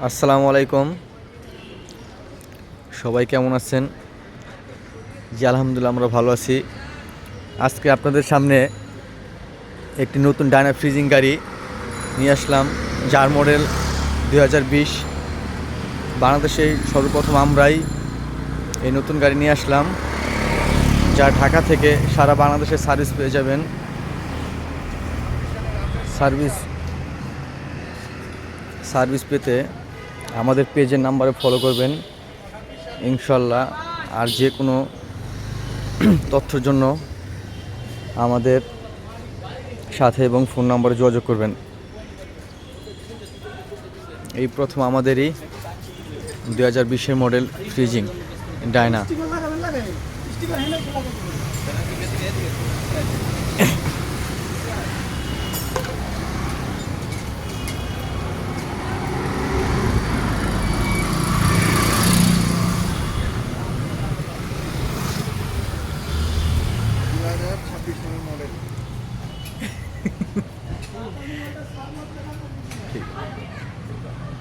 আসসালামু আলাইকুম। সবাই কেমন আছেন? জি আলহামদুলিল্লাহ, আমরা ভালো আছি। আজকে আপনাদের সামনে একটি নতুন ডায়না ফ্রিজিং গাড়ি নিয়ে আসলাম, যার মডেল 2020। বাংলাদেশে সর্বপ্রথম আমরাই এই নতুন গাড়ি নিয়ে আসলাম, যা ঢাকা থেকে সারা বাংলাদেশে সার্ভিস পেয়ে যাবেন। সার্ভিস পেতে আমাদের পেজের নাম্বারে ফলো করবেন ইনশাল্লাহ। আর যে কোনো তথ্যের জন্য আমাদের সাথে এবং ফোন নম্বরে যোগাযোগ করবেন। এই প্রথম আমাদেরই 2020 মডেল ফ্রিজিং ডায়না। মডেল